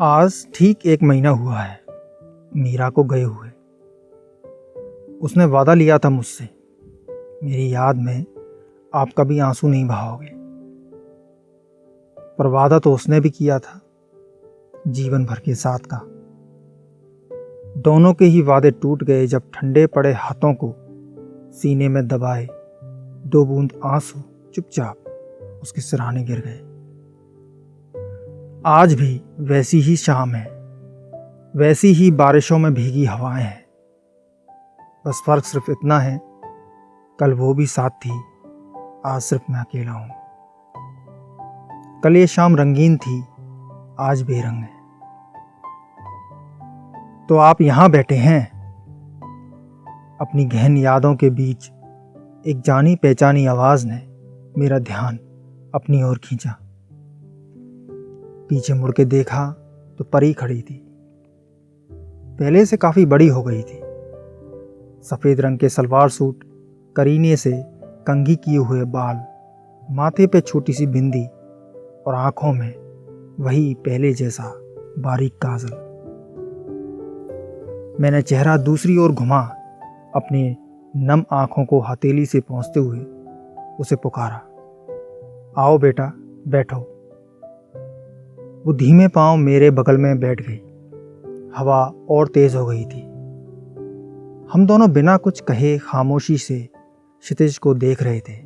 आज ठीक 1 महीना हुआ है मीरा को गए हुए। उसने वादा लिया था मुझसे, मेरी याद में आप कभी आंसू नहीं बहाओगे। पर वादा तो उसने भी किया था, जीवन भर के साथ का। दोनों के ही वादे टूट गए जब ठंडे पड़े हाथों को सीने में दबाए 2 बूंद आंसू चुपचाप उसके सिरहाने गिर गए। आज भी वैसी ही शाम है, वैसी ही बारिशों में भीगी हवाएं हैं। बस फर्क सिर्फ इतना है, कल वो भी साथ थी, आज सिर्फ मैं अकेला हूं। कल ये शाम रंगीन थी, आज बेरंग है। तो आप यहां बैठे हैं। अपनी गहन यादों के बीच एक जानी पहचानी आवाज ने मेरा ध्यान अपनी ओर खींचा। पीछे मुड़ के देखा तो परी खड़ी थी। पहले से काफी बड़ी हो गई थी। सफेद रंग के सलवार सूट, करीने से कंघी किए हुए बाल, माथे पे छोटी सी बिंदी और आंखों में वही पहले जैसा बारीक काजल। मैंने चेहरा दूसरी ओर घुमा, अपने नम आंखों को हथेली से पहुंचते हुए उसे पुकारा, आओ बेटा बैठो। वो धीमे पांव मेरे बगल में बैठ गई। हवा और तेज हो गई थी। हम दोनों बिना कुछ कहे खामोशी से क्षितिज को देख रहे थे,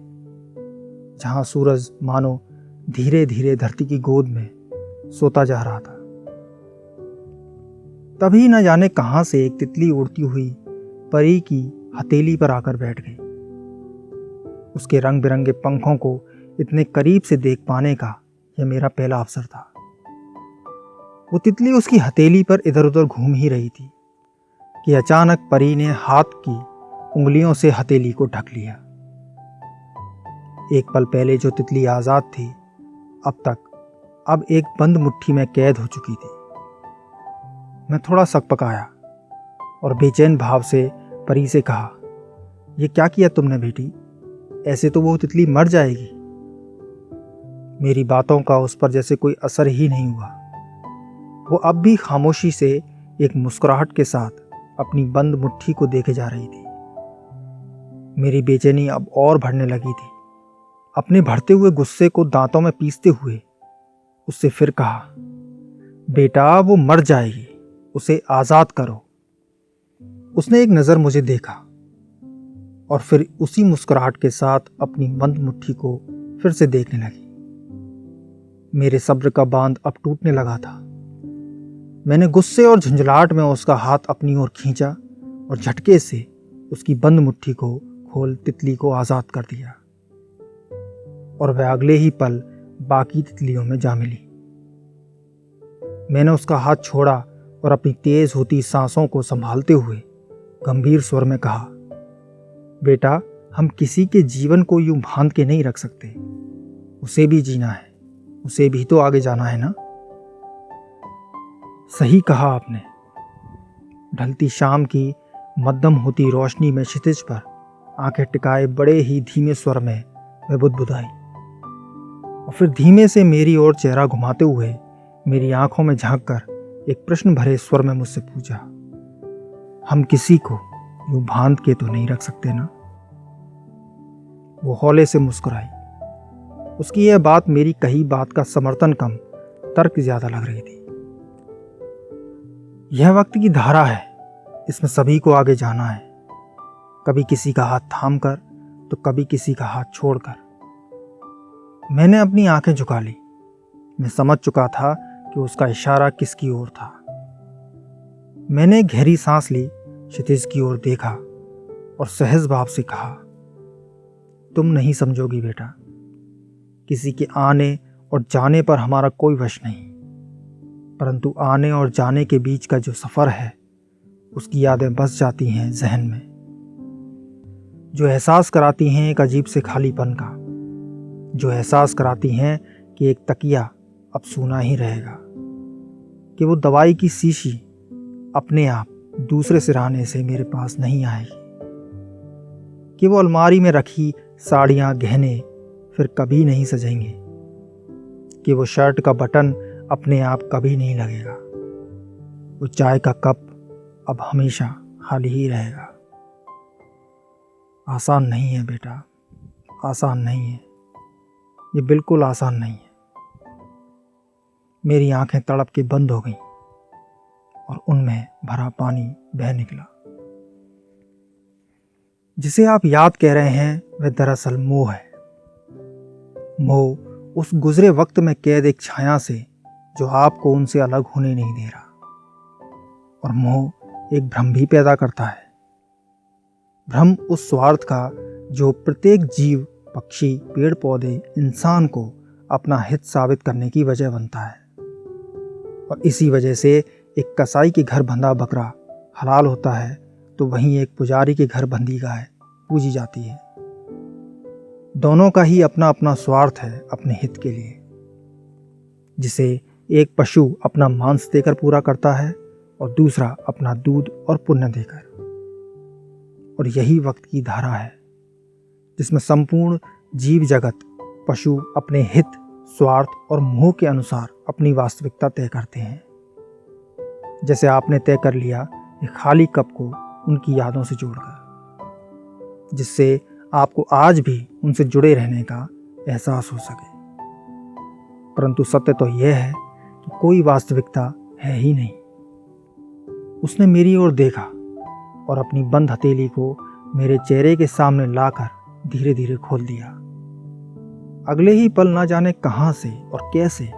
जहां सूरज मानो धीरे धीरे धरती की गोद में सोता जा रहा था। तभी न जाने कहां से एक तितली उड़ती हुई परी की हथेली पर आकर बैठ गई। उसके रंग बिरंगे पंखों को इतने करीब से देख पाने का यह मेरा पहला अवसर था। वो तितली उसकी हथेली पर इधर उधर घूम ही रही थी कि अचानक परी ने हाथ की उंगलियों से हथेली को ढक लिया। एक पल पहले जो तितली आजाद थी, अब एक बंद मुट्ठी में कैद हो चुकी थी। मैं थोड़ा सकपकाया और बेचैन भाव से परी से कहा, यह क्या किया तुमने बेटी? ऐसे तो वो तितली मर जाएगी। मेरी बातों का उस पर जैसे कोई असर ही नहीं हुआ। वो अब भी खामोशी से एक मुस्कुराहट के साथ अपनी बंद मुट्ठी को देखे जा रही थी। मेरी बेचैनी अब और बढ़ने लगी थी। अपने बढ़ते हुए गुस्से को दांतों में पीसते हुए उससे फिर कहा, बेटा वो मर जाएगी, उसे आजाद करो। उसने एक नजर मुझे देखा और फिर उसी मुस्कुराहट के साथ अपनी बंद मुट्ठी को फिर से देखने लगी। मेरे सब्र का बांध अब टूटने लगा था। मैंने गुस्से और झुंझलाहट में उसका हाथ अपनी ओर खींचा और झटके से उसकी बंद मुट्ठी को खोल तितली को आजाद कर दिया। और वह अगले ही पल बाकी तितलियों में जा मिली। मैंने उसका हाथ छोड़ा और अपनी तेज होती सांसों को संभालते हुए गंभीर स्वर में कहा, बेटा हम किसी के जीवन को यूं बांध के नहीं रख सकते। उसे भी जीना है, उसे भी तो आगे जाना है ना। सही कहा आपने। ढलती शाम की मध्यम होती रोशनी में क्षितिज पर आंखें टिकाए बड़े ही धीमे स्वर में वह बुदबुदाई और फिर धीमे से मेरी ओर चेहरा घुमाते हुए मेरी आंखों में झांककर एक प्रश्न भरे स्वर में मुझसे पूछा, हम किसी को यूं बांध के तो नहीं रख सकते ना। वो हौले से मुस्कुराई। उसकी यह बात मेरी कही बात का समर्थन कम, तर्क ज्यादा लग रही थी। यह वक्त की धारा है, इसमें सभी को आगे जाना है। कभी किसी का हाथ थाम कर तो कभी किसी का हाथ छोड़कर। मैंने अपनी आंखें झुका ली। मैं समझ चुका था कि उसका इशारा किसकी ओर था। मैंने गहरी सांस ली, क्षितिज की ओर देखा और सहज भाव से कहा, तुम नहीं समझोगी बेटा। किसी के आने और जाने पर हमारा कोई वश नहीं, परंतु आने और जाने के बीच का जो सफर है, उसकी यादें बस जाती हैं जहन में, जो एहसास कराती हैं एक अजीब से खालीपन का, जो एहसास कराती हैं कि एक तकिया अब सूना ही रहेगा, कि वो दवाई की शीशी अपने आप दूसरे सिरहाने से मेरे पास नहीं आएगी, कि वो अलमारी में रखी साड़ियाँ गहने फिर कभी नहीं सजेंगे, कि वो शर्ट का बटन अपने आप कभी नहीं लगेगा। वो चाय का कप अब हमेशा खाली ही रहेगा। आसान नहीं है बेटा, आसान नहीं है, ये बिल्कुल आसान नहीं है। मेरी आंखें तड़प के बंद हो गईं और उनमें भरा पानी बह निकला। जिसे आप याद कह रहे हैं वह दरअसल मोह है। मोह उस गुजरे वक्त में कैद एक छाया से जो आपको उनसे अलग होने नहीं दे रहा। और मोह एक भ्रम भी पैदा करता है। भ्रम उस स्वार्थ का जो प्रत्येक जीव, पक्षी, पेड़ पौधे, इंसान को अपना हित साबित करने की वजह बनता है। और इसी वजह से एक कसाई के घर बंधा बकरा हलाल होता है तो वहीं एक पुजारी के घर बंधी गाय पूजी जाती है। दोनों का ही अपना अपना स्वार्थ है अपने हित के लिए, जिसे एक पशु अपना मांस देकर पूरा करता है और दूसरा अपना दूध और पुण्य देकर। और यही वक्त की धारा है जिसमें संपूर्ण जीव जगत, पशु अपने हित, स्वार्थ और मोह के अनुसार अपनी वास्तविकता तय करते हैं। जैसे आपने तय कर लिया एक खाली कप को उनकी यादों से जोड़कर, जिससे आपको आज भी उनसे जुड़े रहने का एहसास हो सके। परंतु सत्य तो यह है कि कोई वास्तविकता है ही नहीं। उसने मेरी ओर देखा और अपनी बंद हथेली को मेरे चेहरे के सामने लाकर धीरे धीरे खोल दिया। अगले ही पल ना जाने कहां से और कैसे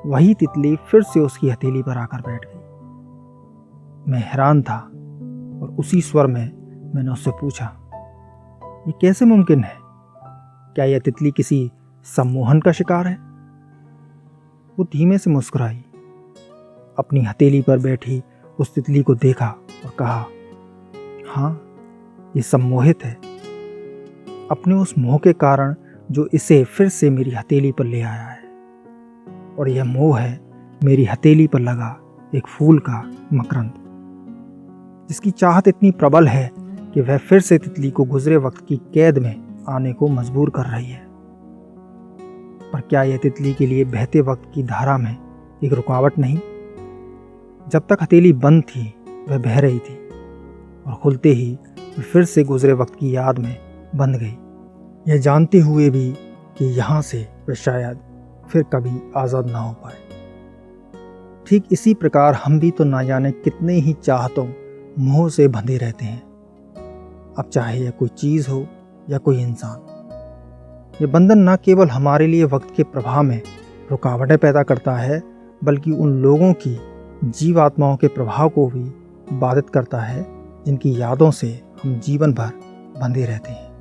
वही तितली फिर से उसकी हथेली पर आकर बैठ गई। मैं हैरान था और उसी स्वर में मैंने उससे पूछा, ये कैसे मुमकिन है? क्या यह तितली किसी सम्मोहन का शिकार है? वो धीमे से मुस्कुराई, अपनी हथेली पर बैठी उस तितली को देखा और कहा, हाँ, ये सम्मोहित है अपने उस मोह के कारण जो इसे फिर से मेरी हथेली पर ले आया है। और यह मोह है मेरी हथेली पर लगा एक फूल का मकरंद, जिसकी चाहत इतनी प्रबल है कि वह फिर से तितली को गुजरे वक्त की कैद में आने को मजबूर कर रही है। पर क्या यह तितली के लिए बहते वक्त की धारा में एक रुकावट नहीं? जब तक हथेली बंद थी वह बह रही थी और खुलते ही वह फिर से गुजरे वक्त की याद में बंध गई, यह जानते हुए भी कि यहाँ से वह शायद फिर कभी आज़ाद ना हो पाए। ठीक इसी प्रकार हम भी तो ना जाने कितने ही चाहतों, मोह से बंधे रहते हैं। अब चाहे यह कोई चीज़ हो या कोई इंसान, यह बंधन न केवल हमारे लिए वक्त के प्रवाह में रुकावटें पैदा करता है, बल्कि उन लोगों की जीवात्माओं के प्रभाव को भी बाधित करता है जिनकी यादों से हम जीवन भर बंधे रहते हैं,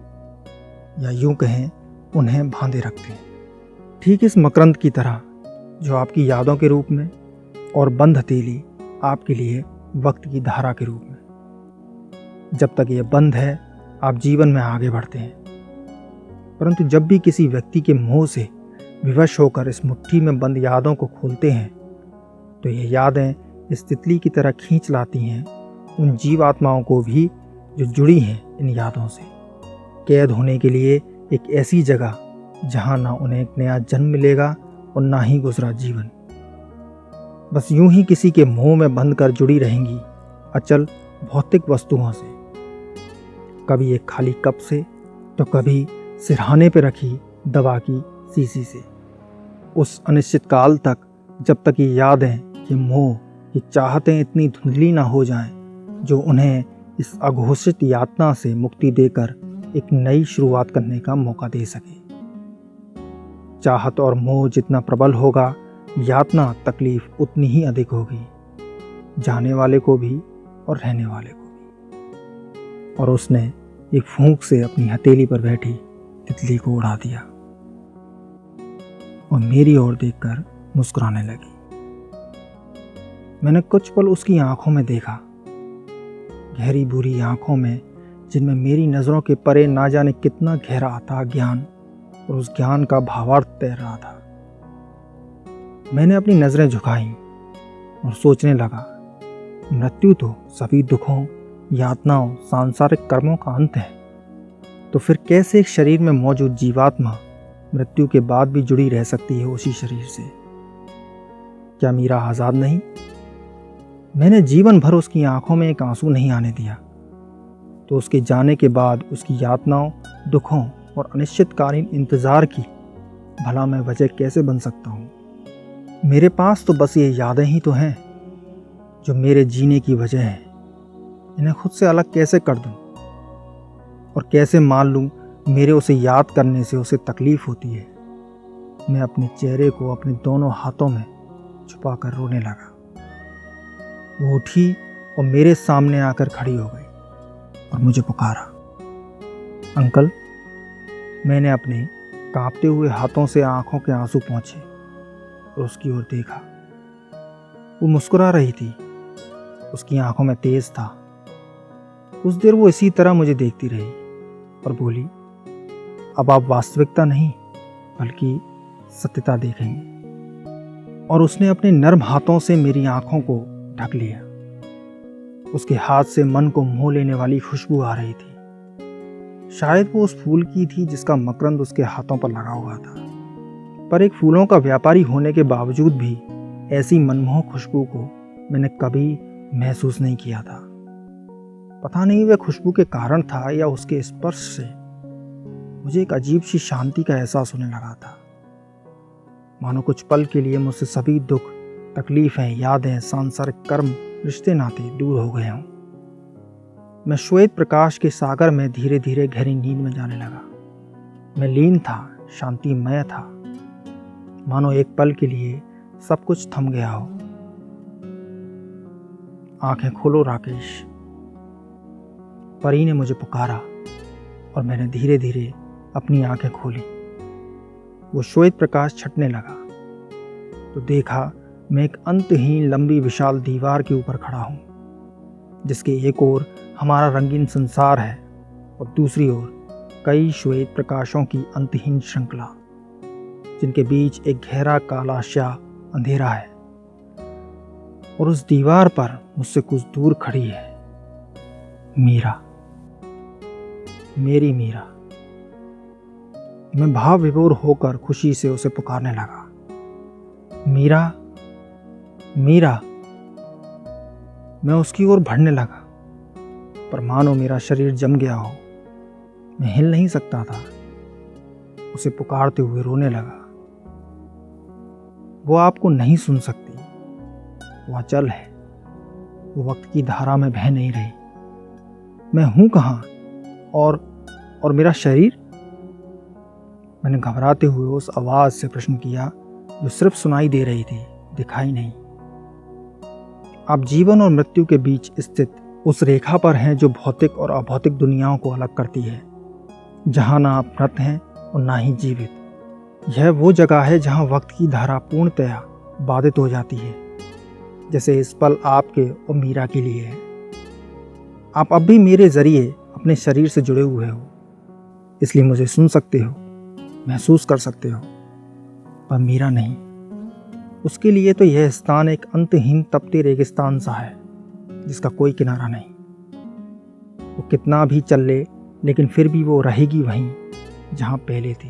या यूं कहें उन्हें बांधे रखते हैं। ठीक इस मकरंद की तरह जो आपकी यादों के रूप में और बंद हथेली आपके लिए वक्त की धारा के रूप में। जब तक यह बंद है आप जीवन में आगे बढ़ते हैं, परंतु जब भी किसी व्यक्ति के मोह से विवश होकर इस मुट्ठी में बंद यादों को खोलते हैं तो ये यादें इस तितली की तरह खींच लाती हैं उन जीवात्माओं को भी जो जुड़ी हैं इन यादों से, कैद होने के लिए एक ऐसी जगह जहां ना उन्हें एक नया जन्म मिलेगा और ना ही गुजरा जीवन। बस यूं ही किसी के मोह में बंध कर जुड़ी रहेंगी अचल भौतिक वस्तुओं से, कभी एक खाली कप से तो कभी सिरहाने पर रखी दवा की शीशी से। उस अनिश्चित काल तक जब तक ये यादें, ये मोह, ये चाहतें इतनी धुंधली ना हो जाएं जो उन्हें इस अघोषित यातना से मुक्ति देकर एक नई शुरुआत करने का मौका दे सके। चाहत और मोह जितना प्रबल होगा, यातना तकलीफ उतनी ही अधिक होगी, जाने वाले को भी और रहने वाले को भी। और उसने एक फूंक से अपनी हथेली पर बैठी तितली को उड़ा दिया और मेरी ओर देखकर मुस्कुराने लगी। मैंने कुछ पल उसकी आंखों में देखा, गहरी बुरी आंखों में जिनमें मेरी नज़रों के परे ना जाने कितना गहरा अथाह ज्ञान और उस ज्ञान का भावार्थ तैर रहा था। मैंने अपनी नज़रें झुकाई और सोचने लगा, मृत्यु तो सभी दुखों, यातनाओं, सांसारिक कर्मों का अंत है, तो फिर कैसे एक शरीर में मौजूद जीवात्मा मृत्यु के बाद भी जुड़ी रह सकती है उसी शरीर से? क्या मीरा आज़ाद नहीं? मैंने जीवन भर उसकी आंखों में एक आंसू नहीं आने दिया, तो उसके जाने के बाद उसकी यातनाओं, दुखों और अनिश्चितकालीन इंतज़ार की भला मैं वजह कैसे बन सकता हूँ। मेरे पास तो बस ये यादें ही तो हैं जो मेरे जीने की वजह है। इन्हें खुद से अलग कैसे कर दूँ और कैसे मान लूँ मेरे उसे याद करने से उसे तकलीफ़ होती है। मैं अपने चेहरे को अपने दोनों हाथों में छुपा कर रोने लगा। वो उठी और मेरे सामने आकर खड़ी हो गई और मुझे पुकारा, अंकल। मैंने अपने कांपते हुए हाथों से आंखों के आंसू पोंछे और उसकी ओर देखा। वो मुस्कुरा रही थी, उसकी आंखों में तेज था। कुछ देर वो इसी तरह मुझे देखती रही और बोली, अब आप वास्तविकता नहीं बल्कि सत्यता देखेंगे। और उसने अपने नर्म हाथों से मेरी आंखों को ढक लिया। उसके हाथ से मन को मोह लेने वाली खुशबू आ रही थी। शायद वो उस फूल की थी जिसका मकरंद उसके हाथों पर लगा हुआ था। पर एक फूलों का व्यापारी होने के बावजूद भी ऐसी मनमोहक खुशबू को मैंने कभी महसूस नहीं किया था। पता नहीं वह खुशबू के कारण था या उसके स्पर्श से मुझे एक अजीब सी शांति का एहसास होने लगा था। मानो कुछ पल के लिए मुझसे सभी दुख, तकलीफें, यादें, सांसारिक कर्म, रिश्ते नाते दूर हो गए हों। मैं श्वेत प्रकाश के सागर में धीरे धीरे गहरी नींद में जाने लगा। मैं लीन था, शांतिमय था, मानो एक पल के लिए सब कुछ थम गया हो। आंखें खोलो राकेश, परी ने मुझे पुकारा और मैंने धीरे धीरे अपनी आंखें खोली। वो श्वेत प्रकाश छटने लगा तो देखा मैं एक अंतहीन लंबी विशाल दीवार के ऊपर खड़ा हूँ, जिसके एक ओर हमारा रंगीन संसार है और दूसरी ओर कई श्वेत प्रकाशों की अंतहीन श्रृंखला, जिनके बीच एक गहरा काला स्याह अंधेरा है। और उस दीवार पर मुझसे कुछ दूर खड़ी है मीरा, मेरी मीरा। मैं भाव विभोर होकर खुशी से उसे पुकारने लगा, मीरा, मीरा। मैं उसकी ओर बढ़ने लगा, पर मानो मेरा शरीर जम गया हो। मैं हिल नहीं सकता था। उसे पुकारते हुए रोने लगा। वो आपको नहीं सुन सकती, वो अचल है, वो वक्त की धारा में बह नहीं रही। मैं हूं कहाँ और मेरा शरीर? मैंने घबराते हुए उस आवाज से प्रश्न किया जो सिर्फ सुनाई दे रही थी, दिखाई नहीं। आप जीवन और मृत्यु के बीच स्थित उस रेखा पर हैं जो भौतिक और अभौतिक दुनियाओं को अलग करती है, जहां ना आप मृत हैं और ना ही जीवित। यह वो जगह है जहां वक्त की धारा पूर्णतया बाधित हो जाती है, जैसे इस पल आपके और मीरा के लिए है। आप अब भी मेरे जरिए अपने शरीर से जुड़े हुए हो, इसलिए मुझे सुन सकते हो, महसूस कर सकते हो, पर मीरा नहीं। उसके लिए तो यह स्थान एक अंतहीन तपते रेगिस्तान सा है, जिसका कोई किनारा नहीं। वो कितना भी चल ले, लेकिन फिर भी वो रहेगी वहीं जहां पहले थी,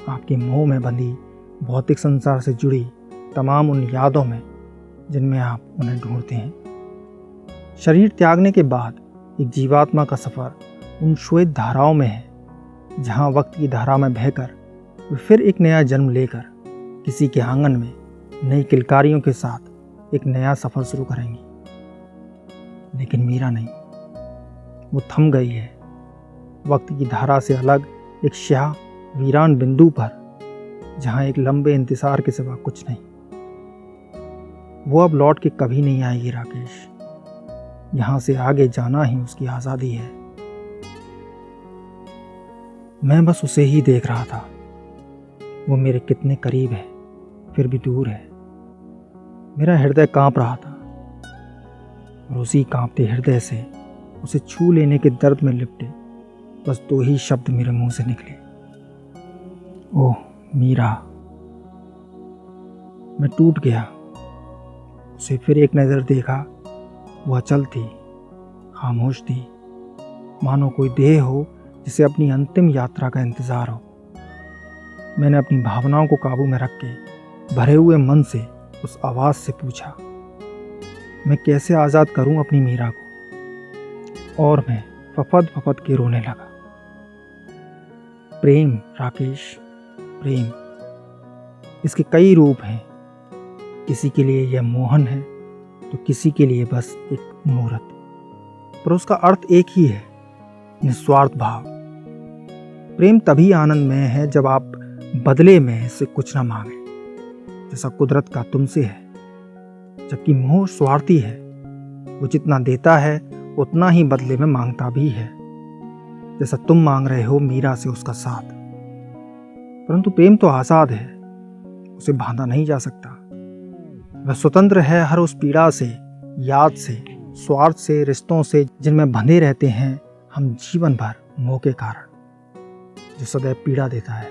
आपके मोह में बंधी, भौतिक संसार से जुड़ी तमाम उन यादों में जिनमें आप उन्हें ढूंढते हैं। शरीर त्यागने के बाद एक जीवात्मा का सफ़र उन श्वेत धाराओं में है, जहां वक्त की धारा में बहकर वे फिर एक नया जन्म लेकर किसी के आंगन में नई किलकारियों के साथ एक नया सफ़र शुरू करेंगी। लेकिन मीरा नहीं, वो थम गई है वक्त की धारा से अलग एक स्याह वीरान बिंदु पर, जहां एक लंबे इंतजार के सिवा कुछ नहीं। वो अब लौट के कभी नहीं आएगी राकेश। यहां से आगे जाना ही उसकी आज़ादी है। मैं बस उसे ही देख रहा था। वो मेरे कितने करीब है, फिर भी दूर है। मेरा हृदय कांप रहा था और उसी कांपते हृदय से उसे छू लेने के दर्द में लिपटे बस दो ही शब्द मेरे मुंह से निकले, ओह मीरा। मैं टूट गया। उसे फिर एक नज़र देखा। वह अचल थी, खामोश थी, मानो कोई देह हो जिसे अपनी अंतिम यात्रा का इंतज़ार हो। मैंने अपनी भावनाओं को काबू में रख के भरे हुए मन से उस आवाज़ से पूछा, मैं कैसे आज़ाद करूं अपनी मीरा को। और मैं फफद फफद के रोने लगा। प्रेम राकेश, प्रेम, इसके कई रूप हैं। किसी के लिए यह मोहन है तो किसी के लिए बस एक मूर्त, पर उसका अर्थ एक ही है, निस्वार्थ भाव। प्रेम तभी आनंदमय है जब आप बदले में से कुछ न मांगे, जैसा कुदरत का तुमसे है। जबकि मोह स्वार्थी है, वो जितना देता है उतना ही बदले में मांगता भी है, जैसा तुम मांग रहे हो मीरा से उसका साथ। परंतु प्रेम तो आज़ाद है, उसे बांधा नहीं जा सकता। वह स्वतंत्र है हर उस पीड़ा से, याद से, स्वार्थ से, रिश्तों से जिनमें बंधे रहते हैं हम जीवन भर मोह के कारण, जो सदैव पीड़ा देता है।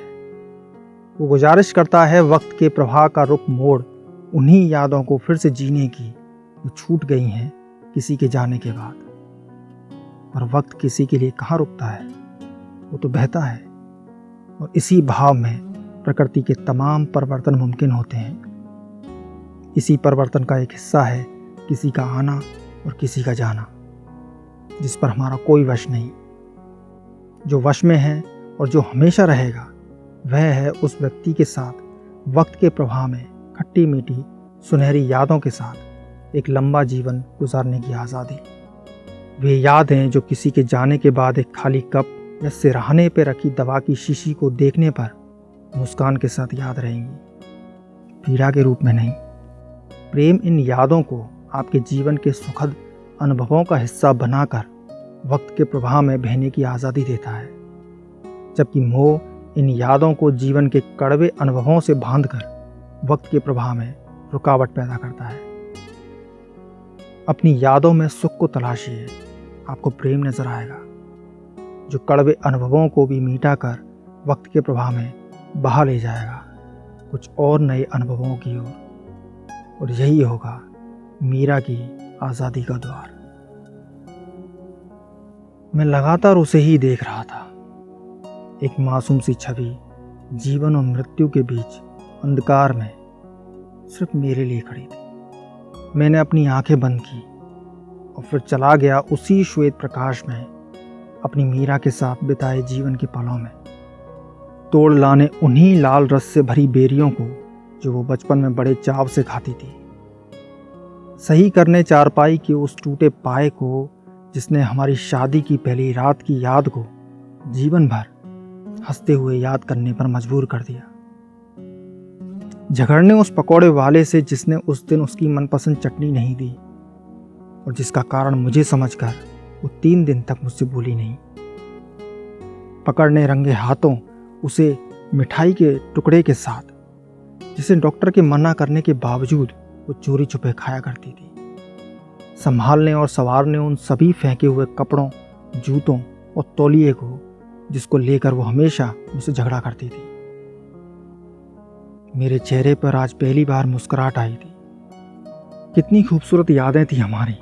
वो गुजारिश करता है वक्त के प्रवाह का रुख मोड़ उन्हीं यादों को फिर से जीने की जो छूट गई हैं किसी के जाने के बाद। पर वक्त किसी के लिए कहाँ रुकता है, वो तो बहता है। और इसी भाव में प्रकृति के तमाम परिवर्तन मुमकिन होते हैं। इसी परिवर्तन का एक हिस्सा है किसी का आना और किसी का जाना, जिस पर हमारा कोई वश नहीं। जो वश में है और जो हमेशा रहेगा वह है उस व्यक्ति के साथ वक्त के प्रवाह में खट्टी मीठी सुनहरी यादों के साथ एक लंबा जीवन गुजारने की आज़ादी। वे यादें जो किसी के जाने के बाद एक खाली कप या सिरहाने पर रखी दवा की शीशी को देखने पर मुस्कान के साथ याद रहेंगी, पीड़ा के रूप में नहीं। प्रेम इन यादों को आपके जीवन के सुखद अनुभवों का हिस्सा बनाकर वक्त के प्रवाह में बहने की आज़ादी देता है, जबकि मोह इन यादों को जीवन के कड़वे अनुभवों से बांधकर वक्त के प्रवाह में रुकावट पैदा करता है। अपनी यादों में सुख को तलाशिए, आपको प्रेम नजर आएगा, जो कड़वे अनुभवों को भी मिटा कर वक्त के प्रवाह में बहा ले जाएगा कुछ और नए अनुभवों की ओर। और यही होगा मीरा की आज़ादी का द्वार। मैं लगातार उसे ही देख रहा था, एक मासूम सी छवि जीवन और मृत्यु के बीच अंधकार में सिर्फ मेरे लिए खड़ी थी। मैंने अपनी आंखें बंद की और फिर चला गया उसी श्वेत प्रकाश में अपनी मीरा के साथ बिताए जीवन के पलों में, तोड़ लाने उन्हीं लाल रस से भरी बेरियों को जो वो बचपन में बड़े चाव से खाती थी, सही करने चारपाई के उस टूटे पाए को जिसने हमारी शादी की पहली रात की याद को जीवन भर हंसते हुए याद करने पर मजबूर कर दिया, झगड़ने उस पकौड़े वाले से जिसने उस दिन उसकी मनपसंद चटनी नहीं दी और जिसका कारण मुझे समझकर वो 3 दिन तक मुझसे बोली नहीं, पकड़ने रंगे हाथों उसे मिठाई के टुकड़े के साथ जिसे डॉक्टर के मना करने के बावजूद वो चोरी छुपे खाया करती थी, संभालने और संवारने उन सभी फेंके हुए कपड़ों, जूतों और तौलिए को जिसको लेकर वो हमेशा मुझसे झगड़ा करती थी। मेरे चेहरे पर आज पहली बार मुस्कुराहट आई थी। कितनी खूबसूरत यादें थी हमारी।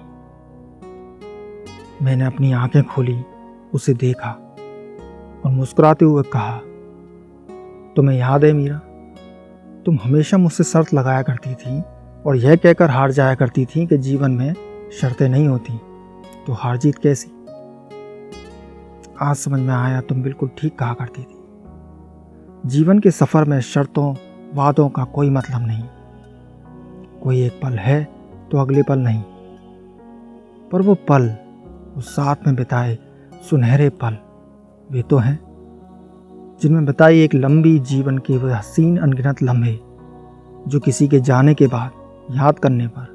मैंने अपनी आंखें खोली, उसे देखा और मुस्कुराते हुए कहा, तुम्हें याद है मीरा, तुम हमेशा मुझसे शर्त लगाया करती थी और यह कहकर हार जाया करती थी कि जीवन में शर्तें नहीं होती तो हार जीत कैसी। आज समझ में आया तुम बिल्कुल ठीक कहा करती थी। जीवन के सफ़र में शर्तों वादों का कोई मतलब नहीं। कोई एक पल है तो अगले पल नहीं, पर वो पल, वो साथ में बिताए सुनहरे पल, वे तो हैं जिनमें बिताई एक लंबी जीवन के वे हसीन अनगिनत लम्हे जो किसी के जाने के बाद याद करने पर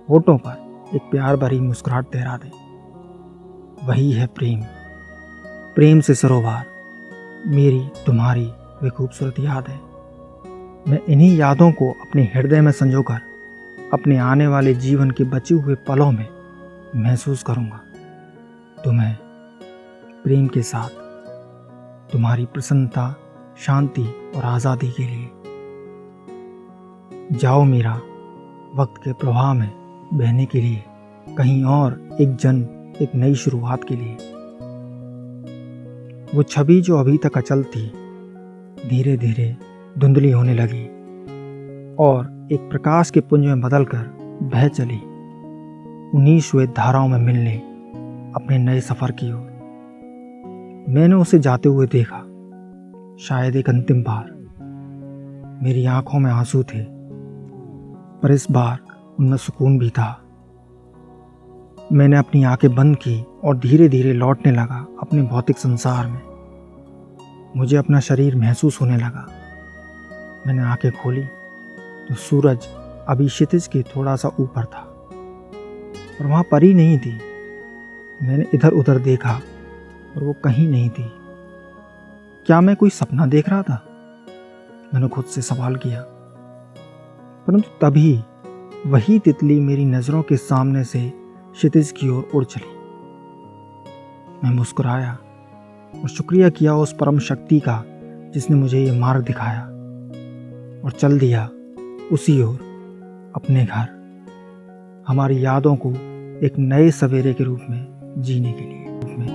होठों पर एक प्यार भरी मुस्कुराहट तैरा दे। वही है प्रेम। प्रेम से सरोवर, मेरी तुम्हारी वे खूबसूरत याद है। मैं इन्हीं यादों को अपने हृदय में संजोकर अपने आने वाले जीवन के बचे हुए पलों में महसूस करूंगा। तुम्हें प्रेम के साथ, तुम्हारी प्रसन्नता, शांति और आज़ादी के लिए। जाओ मीरा, वक्त के प्रवाह में बहने के लिए, कहीं और एक जन्म, एक नई शुरुआत के लिए। वो छवि जो अभी तक अचल थी धीरे धीरे धुंधली होने लगी और एक प्रकाश के पुंज में बदलकर बह चली उन्हीं श्वेत धाराओं में मिलने अपने नए सफ़र की ओर। मैंने उसे जाते हुए देखा, शायद एक अंतिम बार। मेरी आंखों में आंसू थे, पर इस बार उनमें सुकून भी था। मैंने अपनी आंखें बंद की और धीरे धीरे लौटने लगा अपने भौतिक संसार में। मुझे अपना शरीर महसूस होने लगा। मैंने आंखें खोली तो सूरज अभी क्षितिज के थोड़ा सा ऊपर था, और वहाँ परी नहीं थी। मैंने इधर उधर देखा और वो कहीं नहीं थी। क्या मैं कोई सपना देख रहा था? मैंने खुद से सवाल किया। परंतु तभी वही तितली मेरी नज़रों के सामने से क्षितिज की ओर उड़ चली। मैं मुस्कुराया और शुक्रिया किया उस परम शक्ति का जिसने मुझे ये मार्ग दिखाया, और चल दिया उसी ओर, अपने घर, हमारी यादों को एक नए सवेरे के रूप में जीने के लिए।